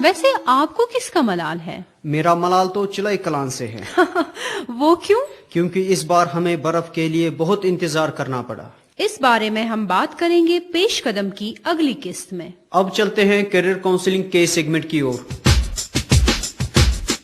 ویسے آپ کو کس کا ملال ہے؟ میرا ملال تو چلائی کلان سے ہے۔ وہ کیوں؟ کیونکہ اس بار ہمیں برف کے لیے بہت انتظار کرنا پڑا۔ اس بارے میں ہم بات کریں گے پیش قدم کی اگلی قسط میں۔ اب چلتے ہیں کیریئر کاؤنسلنگ کے سیگمنٹ کی اور۔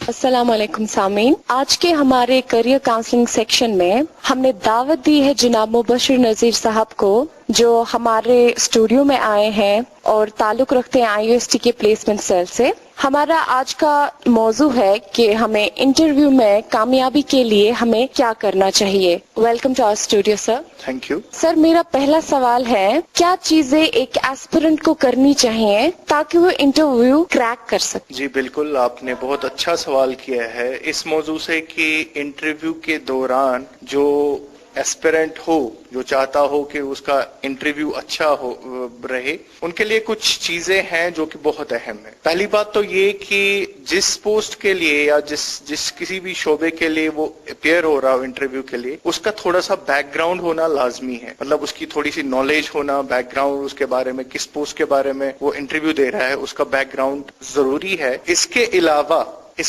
السلام علیکم سامعین، آج کے ہمارے کیریئر کاؤنسلنگ سیکشن میں ہم نے دعوت دی ہے جناب مبشر نذیر صاحب کو، جو ہمارے اسٹوڈیو میں آئے ہیں اور تعلق رکھتے ہیں IUST کے پلیسمنٹ سیل سے۔ ہمارا آج کا موضوع ہے کہ ہمیں انٹرویو میں کامیابی کے لیے ہمیں کیا کرنا چاہیے۔ Welcome to our studio sir. Thank you sir, میرا پہلا سوال ہے، کیا چیزیں ایک ایسپیرنٹ کو کرنی چاہیے تاکہ وہ انٹرویو کریک کر سکے؟ جی بالکل، آپ نے بہت اچھا سوال کیا ہے اس موضوع سے کہ انٹرویو کے دوران جو ایسپیرنٹ ہو، جو چاہتا ہو کہ اس کا انٹرویو اچھا ہو رہے، ان کے لیے کچھ چیزیں ہیں جو کہ بہت اہم ہیں۔ پہلی بات تو یہ کہ جس پوسٹ کے لیے یا جس کسی بھی شعبے کے لیے وہ اپیئر ہو رہا ہو انٹرویو کے لیے، اس کا تھوڑا سا بیک گراؤنڈ ہونا لازمی ہے۔ مطلب اس کی تھوڑی سی نالج ہونا، بیک گراؤنڈ اس کے بارے میں، کس پوسٹ کے بارے میں وہ انٹرویو دے رہا ہے، اس کا بیک گراؤنڈ ضروری ہے۔ اس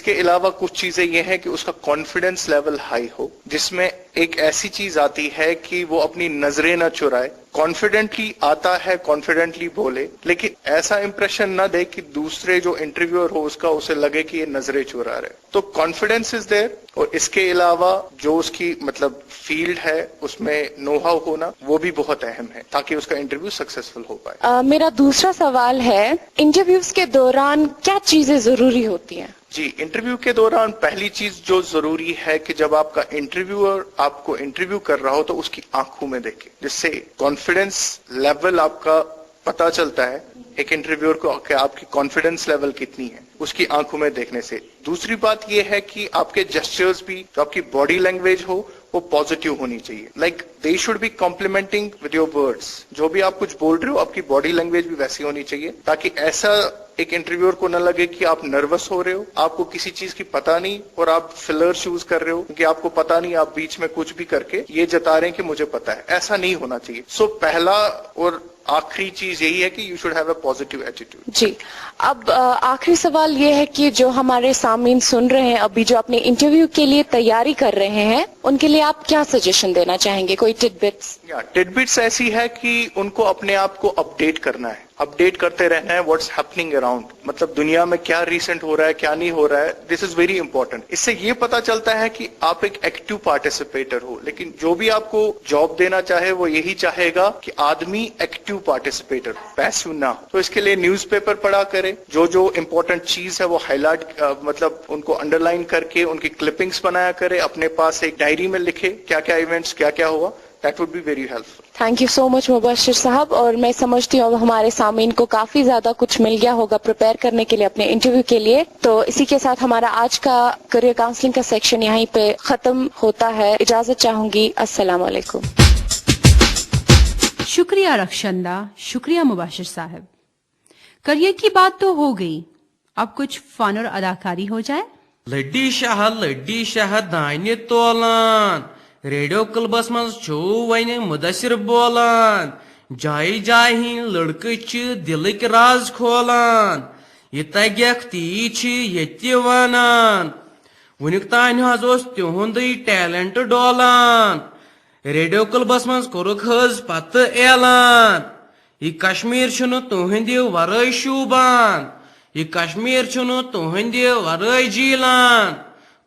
کے علاوہ کچھ چیزیں یہ ہیں کہ اس کا کانفیڈنس لیول ہائی ہو، جس میں ایک ایسی چیز آتی ہے کہ وہ اپنی نظریں نہ چرائے، کانفیڈنٹلی آتا ہے، کانفیڈنٹلی بولے، لیکن ایسا امپریشن نہ دے کہ دوسرے جو انٹرویور ہو اسے لگے کہ یہ نظریں چرا رہے۔ تو کانفیڈنس از دیر، اور اس کے علاوہ جو اس کی مطلب فیلڈ ہے اس میں نو ہاؤ ہونا، وہ بھی بہت اہم ہے تاکہ اس کا انٹرویو سکسیسفل ہو پائے۔ میرا دوسرا سوال ہے، انٹرویوز کے دوران کیا چیزیں ضروری ہوتی ہیں؟ جی، انٹرویو کے دوران پہلی چیز جو ضروری ہے کہ جب آپ کا انٹرویور آپ کو انٹرویو کر رہا ہو تو اس کی آنکھوں میں دیکھیں، جس سے کانفیڈنس لیول آپ کا پتہ چلتا ہے ایک انٹرویور کو کہ آپ کی کانفیڈنس لیول کتنی ہے، اس کی آنکھوں میں دیکھنے سے۔ دوسری بات یہ ہے کہ آپ کے جسچرز بھی، جو آپ کی باڈی لینگویج ہو، وہ پازیٹیو ہونی چاہیے۔ Like they should be complementing with your words, جو بھی آپ کچھ بول رہے ہو آپ کی باڈی لینگویج بھی ویسی ہونی چاہیے، تاکہ ایسا ایک انٹرویور کو نہ لگے کہ آپ نروس ہو رہے ہو، آپ کو کسی چیز کی پتہ نہیں اور آپ فلر چوز کر رہے ہو کیونکہ آپ کو پتہ نہیں، آپ بیچ میں کچھ بھی کر کے یہ جتا رہے ہیں کہ مجھے پتہ ہے۔ ایسا نہیں ہونا چاہیے۔ سو پہلا اور آخری چیز یہی ہے کہ you should have a positive attitude. جی، اب آخری سوال یہ ہے کہ جو ہمارے سامعین سن رہے ہیں ابھی، جو اپنے انٹرویو کے لیے تیاری کر رہے ہیں، ان کے لیے آپ کیا سجیشن دینا چاہیں گے؟ کوئی ٹڈ بٹس؟ ٹڈ بٹس ایسی ہے کہ ان کو اپنے آپ کو اپڈیٹ کرنا ہے، اپڈیٹ کرتے رہنا ہے واٹس ہیپننگ اراؤنڈ، مطلب دنیا میں کیا ریسنٹ ہو رہا ہے، کیا نہیں ہو رہا ہے۔ دس از ویری امپورٹنٹ۔ اس سے یہ پتا چلتا ہے کہ آپ ایک ایکٹیو پارٹیسپیٹر ہو، لیکن جو بھی آپ کو جاب دینا چاہے وہ یہی چاہے گا کہ آدمی ایکٹیو پارٹیسپیٹر، پیسو نہ ہو۔ تو اس کے لیے نیوز پیپر پڑھا کرے، جو امپورٹنٹ چیز ہے وہ ہائی لائٹ، مطلب ان کو انڈر لائن کر کے ان کی کلپنگز بنایا کرے، اپنے پاس ایک ڈائری میں لکھے کیا کیا ایونٹس، کیا کیا ہوا۔ That would be very helpful. Thank you so much Mubashir صاحب، اور میں سمجھتی ہوں اب ہمارے سامعین کو کافی زیادہ کچھ مل گیا ہوگا پریپئر کرنے کے لیے اپنے انٹرویو کے لیے۔ تو اسی کے ساتھ ہمارا آج کا کیریئر کاؤنسلنگ کا سیکشن یہیں پہ ختم ہوتا ہے۔ اجازت چاہوں گی، السلام علیکم۔ شکریہ رخشندہ، شکریہ مبشر صاحب۔ کریئر کی بات تو ہو گئی، اب کچھ فن اور اداکاری ہو جائے۔ لڈی شاہ دانہ تولان، ریڈیو کلبس مز ون مدثر بولان، جائے جائے ہند لڑکہ دلک راز کھولان، یہ تگیک تی ونان، ونک تان حض تہند ٹیلنٹ ڈولان، ریڈیو کلبس مز کورک حض پتہ اعلان، یہ کشمیر چھن تہند ورائے شوبان، یہ کشمیر چھن تہند ورائے جیلان،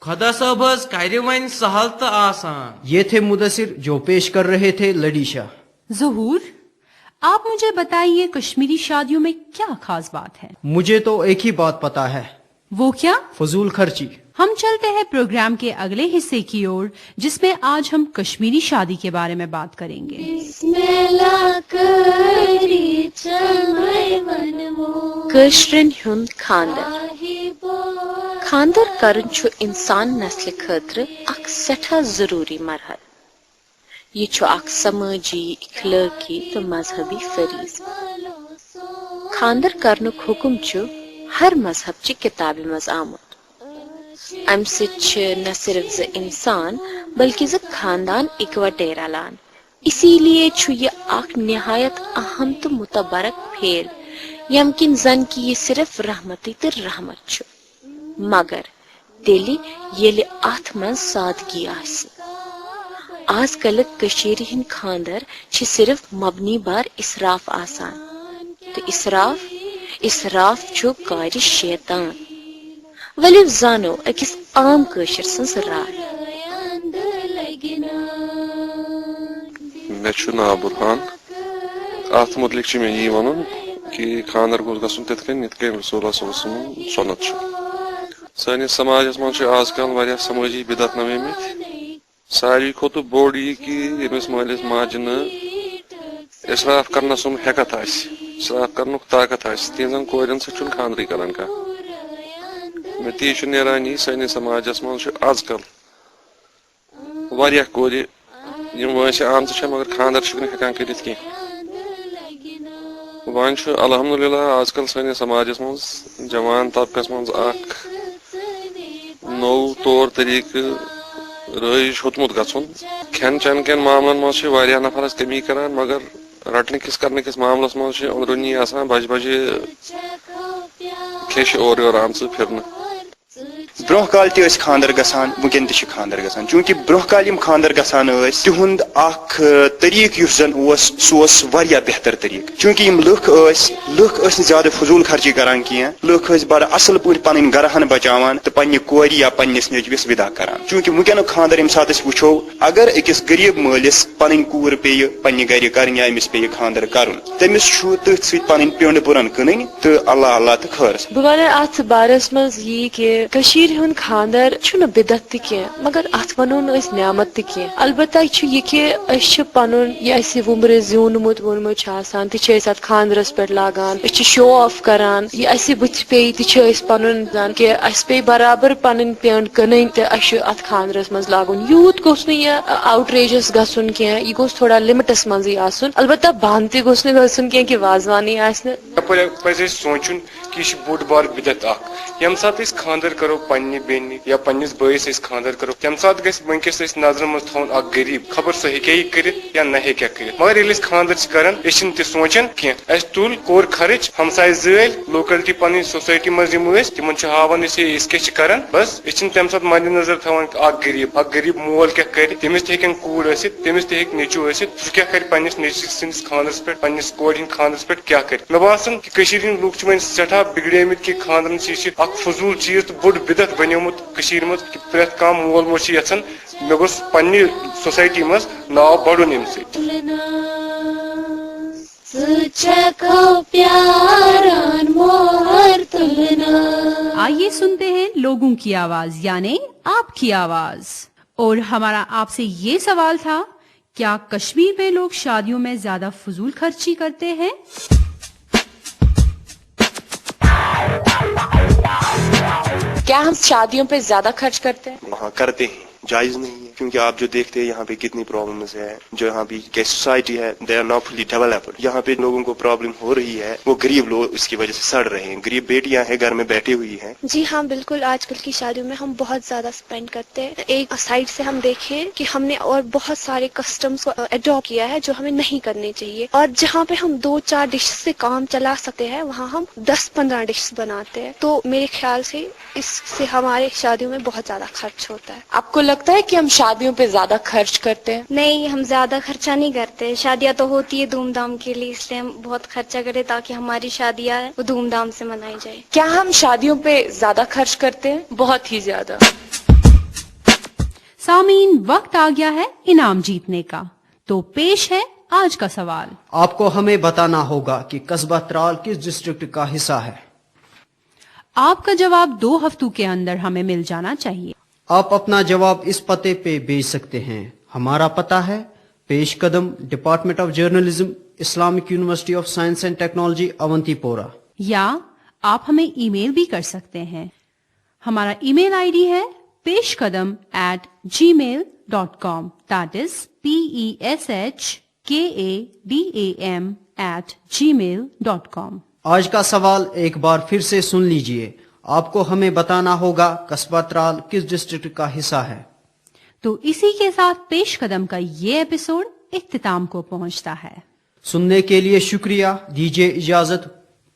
خدا صاحب حض کر ون سہل تو آسان۔ یہ تھے مدثر جو پیش کر رہے تھے لڈیشا۔ ظہور، آپ مجھے بتائیے کشمیری شادیوں میں کیا خاص بات ہے؟ مجھے تو ایک ہی بات پتا ہے۔ وہ کیا؟ فضول خرچی۔ ہم چلتے ہیں پروگرام کے اگلے حصے کی اور، جس میں آج ہم کشمیری شادی کے بارے میں بات کریں گے۔ کٲشرٮ۪ن ہُنٛد خانٛدر۔ خانٛدر کرُن چھُ اِنسان نسلہِ خٲطرٕ اکھ سٮ۪ٹھاہ ضروٗری مرحل۔ یہِ چھُ اکھ سمٲجی، اخلٲقی تہٕ مذہبی فریض۔ خانٛدر کرنُک حُکم چھُ ہر مذہب چہِ کِتابہِ منٛز آمُت۔ امہِ سۭتۍ چھِ نہ صرف زٕ اِنسان بلکہِ زٕ خاندان اِکوٹے رلان۔ اسی لیے چھُ یہِ اکھ نہایت اہم تہٕ متبرک پھیل یمکن زن کہ یہ صرف رحمتی تو رحمت چھ مگر تیلی یل ات من سادگی آس آز کل کشیر ہند خاندر چھ صرف مبنی بار اسراف آسان تو اسراف چھ کار شیطان ولیو زانو اکس عام کشر سنس رائے مے چھ ناو برہان ات متعلق چھ مے یہ ونن کہ خاندر گوس گژھن تتھ کن یتھ کن رسول اللہ صلی اللہ علیہ وسلم سنت چھ سٲنِس سماجس من چھ آز کل واریاہ سمٲجی بدعت نویمٕتۍ ساروی کھۄتہٕ بوٚڑ یہِ کہِ ییٚمِس مٲلِس ماجہِ نہٕ اِسراف کرنس سُنٛد ہٮ۪کتھ آسہِ اِسراف کرنُک طاقت آسہِ تِہنٛزن کورٮ۪ن سۭتۍ چھُنہٕ خانٛدرٕے کران کانٛہہ نتیٖجہٕ چھُ نیران یی سٲنِس سماجس منٛز چھُ آز کل واریاہ کورِ یِم وٲنٛسہِ آمژٕ چھےٚ مگر خانٛدر چھِکھ نہٕ ہٮ۪کان کٔرِتھ کینٛہہ وۄنۍ چھُ الحمدللہ آز کل سٲنِس سماجس منٛز جوان طبقس منٛز اکھ نوٚو طور طریٖقہٕ رٲیِج ہیوٚتمُت گژھُن کھٮ۪ن چٮ۪ن کٮ۪ن معاملن منٛز چھِ واریاہ نفر اَسہِ کمی کران مگر رٹنہٕ کِس کرنہٕ کِس معاملس منٛز چھِ أنٛدروٗنی آسان بجہِ بجہِ کھیٚشہِ اورٕ یورٕ آمژٕ پھرنہٕ برونٛہہ کال تہِ ٲسۍ خاندر گژھان ونکٮ۪ن تہِ چھِ خاندر گژھان چوٗنکہِ برونٛہہ کال یِم خاندر گژھان ٲسۍ تِہُنٛد اکھ طریٖقہٕ یُس زن اوس سُہ اوس واریاہ بہتر طریٖقہٕ چوٗنکہِ یِم لُکھ ٲسۍ نہٕ زیادٕ فضوٗل خرچی کران کینٛہہ لُکھ ٲسۍ بڑٕ اصل پٲٹھۍ پنٕنۍ گرہن بچاوان تہٕ پننہِ کورِ یا پننِس نیٚچوِس ودا کران چوٗنکہِ ونکٮ۪نُک خاندر ییٚمہِ ساتہٕ أسۍ وٕچھو اگر أکِس غریٖب مٲلِس پنٕنۍ کوٗر پیٚیہِ پننہِ گرِ کرٕنۍ یا أمِس پیٚیہِ خاندر کرُن تٔمِس چھُ تٔتھۍ سۭتۍ پنٕنۍ پیوٚنٛڈ بُرن کٕنٕنۍ تہٕ اللہ تہٕ خٲرس بہٕ ونہٕ اتھ بارس منٛز یی کہِ کٔشیٖرِ ہُنٛد خاندر چھُنہٕ بدعت تہِ کینٛہہ مگر اتھ ونو نہٕ أسۍ نعمت تہِ کینٛہہ البتہ چھُ یہِ کہِ أسۍ چھِ پنُن یہِ اسہِ وُمبرٕ زیوٗنمُت ووٚنمُت چھُ آسان تہِ چھِ أسۍ اتھ خاندرس پٮ۪ٹھ لاگان أسۍ چھِ شو آف کران یہِ اسہِ بٕتھِ پیٚیہِ تہِ چھِ أسۍ پنُن کہِ اسہِ پیٚیہِ برابر پنٕنۍ پیٚنٛڈ کٕنٕنۍ تہٕ اسہِ چھُ اتھ خاندرس منٛز لاگُن یوٗت گوٚژھ نہٕ یہِ آوُٹریجس گژھُن کینٛہہ یہِ گوٚژھ تھوڑا لمٹس منٛزٕے آسُن البتہ بنٛد تہِ گوٚژھ نہٕ گژھُن کینٛہہ کہِ وازوانٕے آسہِ نہٕ یپٲرۍ پزِ اسہِ سونٛچُن کہِ یہِ چھُ بوٚڑ بار بدعت اکھ ییٚمہِ ساتہٕ أسۍ خاندر کرو پننہِ بیٚنہِ یا پننِس بٲیِس أسۍ خاندر کرو تمہِ ساتہٕ گژھِ وٕنکیٚس أسۍ نظرن منٛز تھاوُن اکھ غریٖب خبر سُہ ہیٚکیا یہِ کٔرِتھ یا نہ ہیٚکیا کٔرِتھ مگر ییٚلہِ أسۍ خاندر چھِ کران أسۍ چھِنہٕ تہِ سونٛچان کینٛہہ اسہِ تُل کوٚر خرٕچ ہمساے زٲلۍ لوکلٹی پنٕنۍ سوسایٹی منٛز یِم ٲسۍ تِمن چھُ ہاوان أسۍ کیاہ چھِ کران بس أسۍ چھِنہٕ تمہِ ساتہٕ مدِ نظر تھاوان اکھ غریٖب مول کیاہ کرِ تٔمِس تہِ ہیٚکن کوٗر ٲسِتھ تٔمِس تہِ ہیٚکہِ نیٚچوٗ ٲسِتھ سُہ کیاہ کرِ پننِس نیٚچوِس سٕنٛدِس خاندرس پٮ۪ٹھ پننِس کورِ ہٕنٛدۍ خاندرس پٮ۪ٹھ کیاہ کرِ مےٚ باسان کہِ کٔشیٖرِ ہٕنٛدۍ لُکھ چھِ وۄنۍ سٮ۪ٹھاہ بِگڑیمٕتۍ کہِ خاندرن چھِ یہِ چھِ اکھ فضوٗل چیٖز تہٕ بوٚڑ بدعت بنیومُت کٔشیٖرِ منٛز کہِ پرٛٮ۪تھ کانٛہہ مول موج چھِ یژھان مےٚ گوٚژھ پننہِ سوسایٹی منٛز ناو بڑُن امہِ سۭتۍ آئیے سنتے ہیں لوگوں کی آواز یعنی آپ کی آواز اور ہمارا آپ سے یہ سوال تھا کیا کشمیر میں لوگ شادیوں میں زیادہ فضول خرچی کرتے ہیں کیا ہم شادیوں پہ زیادہ خرچ کرتے ہیں وہاں کرتے ہیں جائز نہیں ہے کیونکہ آپ جو دیکھتے ہیں یہاں پہ کتنی پرابلمز ہے جو یہاں پہ سوسائٹی ہے they are not fully developed یہاں پہ لوگوں کو پرابلم ہو رہی ہے وہ غریب لوگ اس کی وجہ سے سڑ رہے ہیں غریب بیٹیاں ہیں گھر میں بیٹھی ہوئی ہیں جی ہاں بالکل آج کل کی شادیوں میں ہم بہت زیادہ اسپینڈ کرتے ہیں ایک سائڈ سے ہم دیکھیں کہ ہم نے اور بہت سارے کسٹمز کو اڈاپٹ کیا ہے جو ہمیں نہیں کرنے چاہیے اور جہاں پہ ہم 2-4 ڈش سے کام چلا سکتے ہیں وہاں ہم 10-15 ڈش بناتے ہیں تو میرے خیال سے اس سے ہمارے شادیوں میں بہت زیادہ خرچ ہوتا ہے آپ کو لگتا ہے کہ ہم شادیوں پہ زیادہ خرچ کرتے ہیں نہیں ہم زیادہ خرچہ نہیں کرتے شادیاں تو ہوتی ہے دھوم دھام کے لیے اس لیے ہم بہت خرچہ کریں تاکہ ہماری شادیاں وہ دھوم دھام سے منائی جائے کیا ہم شادیوں پہ زیادہ خرچ کرتے ہیں بہت ہی زیادہ سامعین وقت آ گیا ہے انعام جیتنے کا تو پیش ہے آج کا سوال آپ کو ہمیں بتانا ہوگا کہ قصبہ ترال کس ڈسٹرکٹ کا حصہ ہے آپ کا جواب 2 ہفتوں کے اندر ہمیں مل جانا چاہیے آپ اپنا جواب اس پتے پہ بھیج سکتے ہیں ہمارا پتہ ہے پیش قدم department of journalism Islamic University of Science and Technology Awantipora یا آپ ہمیں ای میل بھی کر سکتے ہیں ہمارا ای میل آئی ڈی ہے peshkadam@gmail.com that is peshkadam@gmail.com آج کا سوال ایک بار پھر سے سن لیجئے آپ کو ہمیں بتانا ہوگا قصبہ ترال کس ڈسٹرکٹ کا حصہ ہے تو اسی کے ساتھ پیش قدم کا یہ ایپیسوڈ اختتام کو پہنچتا ہے سننے کے لیے شکریہ دیجیے اجازت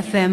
FM